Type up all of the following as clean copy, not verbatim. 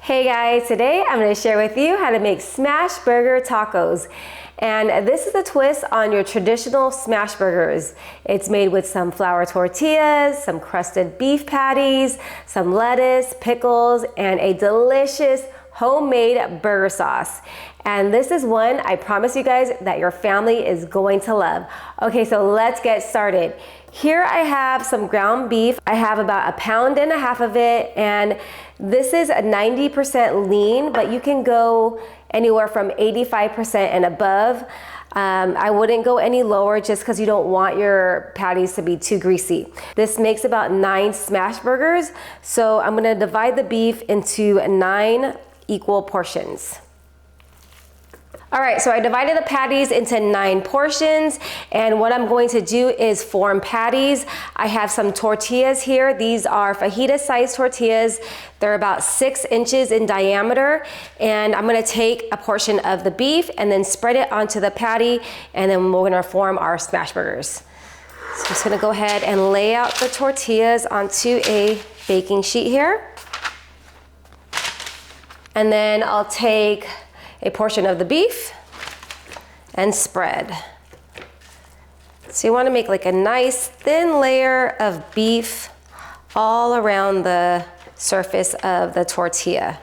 Hey guys, today I'm going to share with you how to make smash burger tacos. And this is a twist on your traditional smash burgers. It's made with some flour tortillas, some crusted beef patties, some lettuce, pickles, and a delicious homemade burger sauce. And this is one I promise you guys that your family is going to love. Okay, so let's get started. Here I have some ground beef. I have about 1.5 pounds of it, and this is a 90% lean, but you can go anywhere from 85% and above. I wouldn't go any lower just because you don't want your patties to be too greasy. This makes about 9 smash burgers, so I'm gonna divide the beef into 9 equal portions. All right, so I divided the patties into 9 portions, and what I'm going to do is form patties. I have some tortillas here. These are fajita-sized tortillas. They're about 6 inches in diameter, and I'm gonna take a portion of the beef and then spread it onto the patty, and then we're gonna form our smash burgers. So I'm just gonna go ahead and lay out the tortillas onto a baking sheet here. And then I'll take a portion of the beef and spread. So you want to make like a nice thin layer of beef all around the surface of the tortilla.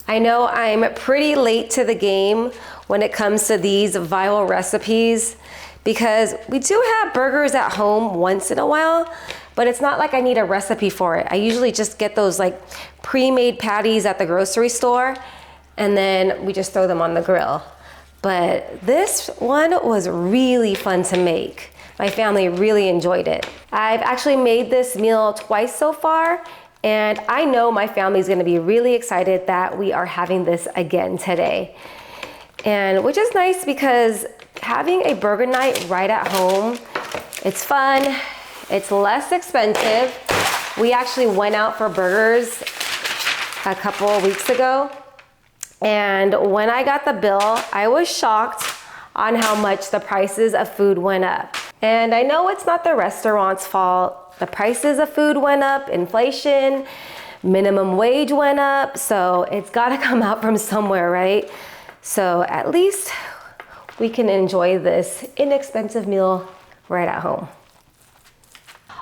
I know I'm pretty late to the game when it comes to these viral recipes because we do have burgers at home once in a while, but it's not like I need a recipe for it. I usually just get those like pre-made patties at the grocery store, and then we just throw them on the grill. But this one was really fun to make. My family really enjoyed it. I've actually made this meal twice so far, and I know my family's gonna be really excited that we are having this again today. And which is nice because having a burger night right at home, it's fun, it's less expensive. We actually went out for burgers a couple of weeks ago, and when I got the bill, I was shocked on how much the prices of food went up. And I know it's not the restaurant's fault. The prices of food went up, inflation, minimum wage went up, so it's gotta come out from somewhere, right? So at least we can enjoy this inexpensive meal right at home.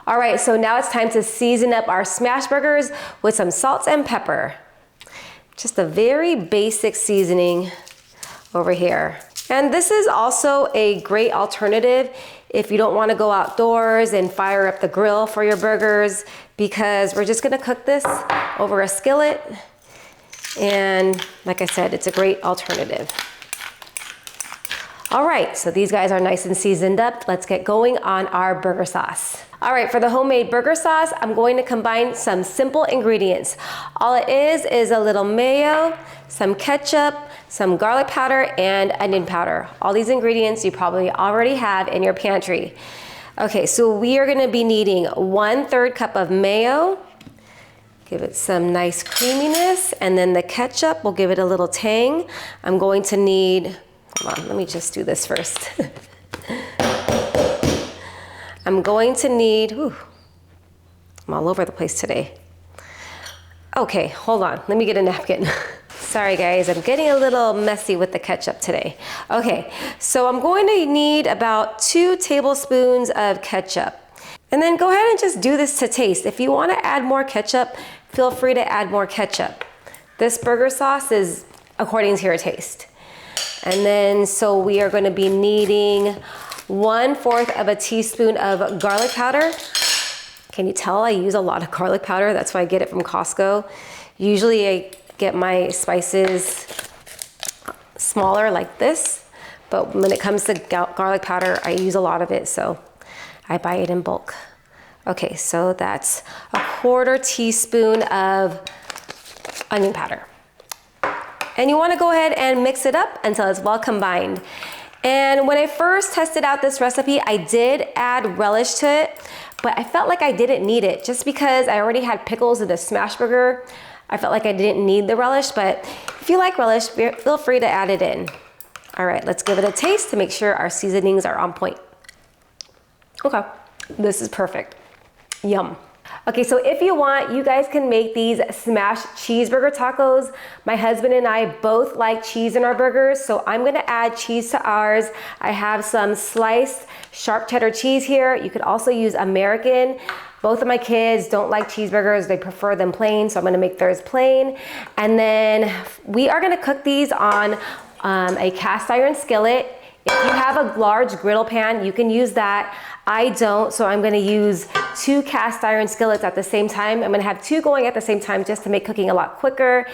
All right, so now it's time to season up our smash burgers with some salt and pepper. Just a very basic seasoning over here. And this is also a great alternative if you don't want to go outdoors and fire up the grill for your burgers, because we're just gonna cook this over a skillet. And like I said, it's a great alternative. All right, so these guys are nice and seasoned up. Let's get going on our burger sauce. All right, for the homemade burger sauce, I'm going to combine some simple ingredients. All it is a little mayo, some ketchup, some garlic powder, and onion powder. All these ingredients you probably already have in your pantry. Okay, so we are gonna be needing 1/3 cup of mayo. Give it some nice creaminess, and then the ketchup will give it a little tang. I'm going to need, hold on, let me just do this first. I'm going to need, I'm all over the place today. Okay, hold on, let me get a napkin. Sorry guys, I'm getting a little messy with the ketchup today. Okay, so I'm going to need about 2 tablespoons of ketchup. And then go ahead and just do this to taste. If you want to add more ketchup, feel free to add more ketchup. This burger sauce is according to your taste. And then, so we are going to be needing 1/4 of a teaspoon of garlic powder. Can you tell I use a lot of garlic powder? That's why I get it from Costco. Usually I get my spices smaller like this, but when it comes to garlic powder, I use a lot of it, so I buy it in bulk. Okay, so that's 1/4 teaspoon of onion powder. And you wanna go ahead and mix it up until it's well combined. And when I first tested out this recipe, I did add relish to it, but I felt like I didn't need it just because I already had pickles in the smash burger. I felt like I didn't need the relish, but if you like relish, feel free to add it in. All right, let's give it a taste to make sure our seasonings are on point. Okay, this is perfect. Yum. Okay, so if you want, you guys can make these smashed cheeseburger tacos. My husband and I both like cheese in our burgers, so I'm gonna add cheese to ours. I have some sliced sharp cheddar cheese here. You could also use American. Both of my kids don't like cheeseburgers. They prefer them plain, so I'm gonna make theirs plain. And then we are gonna cook these on a cast iron skillet. If you have a large griddle pan, you can use that. I don't, so I'm gonna use 2 cast iron skillets at the same time. I'm gonna have 2 going at the same time just to make cooking a lot quicker.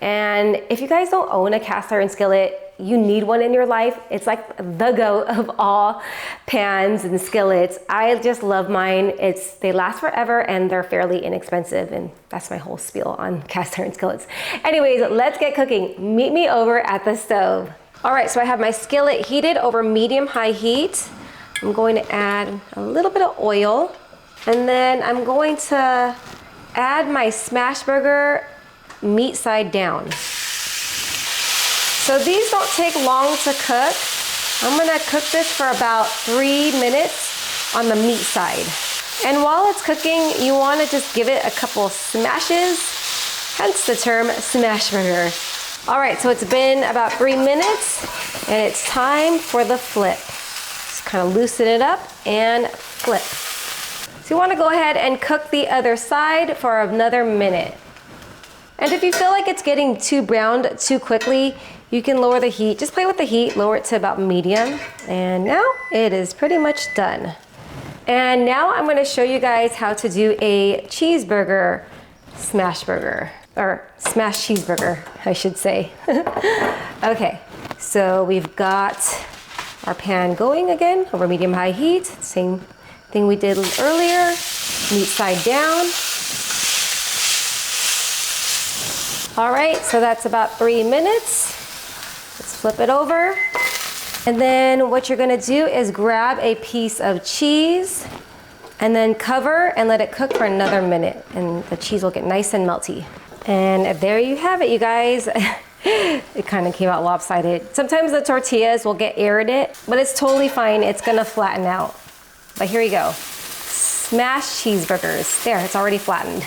And if you guys don't own a cast iron skillet, you need one in your life. It's like the go of all pans and skillets. I just love mine. They last forever and they're fairly inexpensive, and that's my whole spiel on cast iron skillets. Anyways, let's get cooking. Meet me over at the stove. All right, so I have my skillet heated over medium-high heat. I'm going to add a little bit of oil, and then I'm going to add my smash burger meat side down. So these don't take long to cook. I'm gonna cook this for about 3 minutes on the meat side. And while it's cooking, you wanna just give it a couple smashes, hence the term smash burger. All right, so it's been about 3 minutes, and it's time for the flip. Just kind of loosen it up and flip. So you wanna go ahead and cook the other side for another minute. And if you feel like it's getting too browned too quickly, you can lower the heat. Just play with the heat, lower it to about medium. And now it is pretty much done. And now I'm gonna show you guys how to do a cheeseburger smash burger, or smash cheeseburger, I should say. Okay, so we've got our pan going again over medium-high heat. Same thing we did earlier, meat side down. All right, so that's about 3 minutes. Let's flip it over. And then what you're gonna do is grab a piece of cheese and then cover and let it cook for another minute, and the cheese will get nice and melty. And there you have it, you guys. It kind of came out lopsided. Sometimes the tortillas will get air in it, but it's totally fine. It's gonna flatten out. But here we go. Smashed cheeseburgers. There, it's already flattened.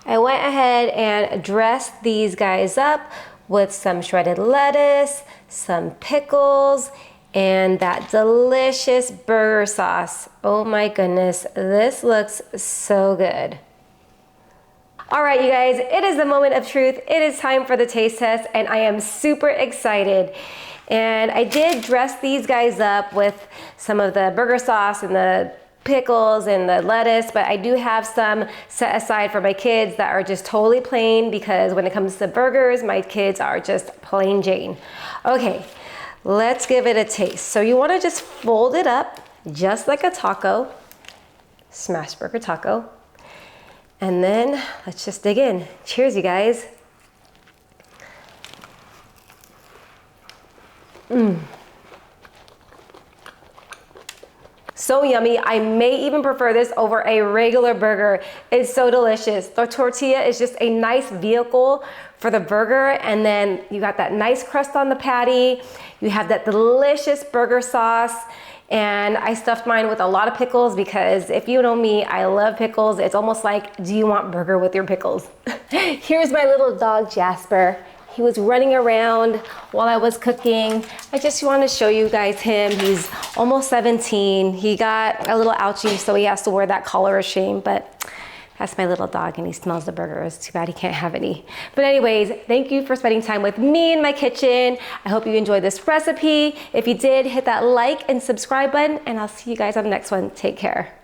I went ahead and dressed these guys up with some shredded lettuce, some pickles, and that delicious burger sauce. Oh my goodness, this looks so good. All right, you guys, it is the moment of truth. It is time for the taste test, and I am super excited. And I did dress these guys up with some of the burger sauce and the pickles and the lettuce, but I do have some set aside for my kids that are just totally plain, because when it comes to burgers, my kids are just plain Jane. Okay, let's give it a taste. So you wanna just fold it up just like a taco, smash burger taco. And then let's just dig in. Cheers, you guys. So yummy. I may even prefer this over a regular burger. It's so delicious. The tortilla is just a nice vehicle for the burger, and then you got that nice crust on the patty. You have that delicious burger sauce, and I stuffed mine with a lot of pickles because if you know me, I love pickles. It's almost like, do you want burger with your pickles? Here's my little dog, Jasper. He was running around while I was cooking. I just want to show you guys him. He's almost 17. He got a little ouchie, so he has to wear that collar of shame, but that's my little dog, and he smells the burger. It's too bad he can't have any. But anyways, thank you for spending time with me in my kitchen. I hope you enjoyed this recipe. If you did, hit that like and subscribe button, and I'll see you guys on the next one. Take care.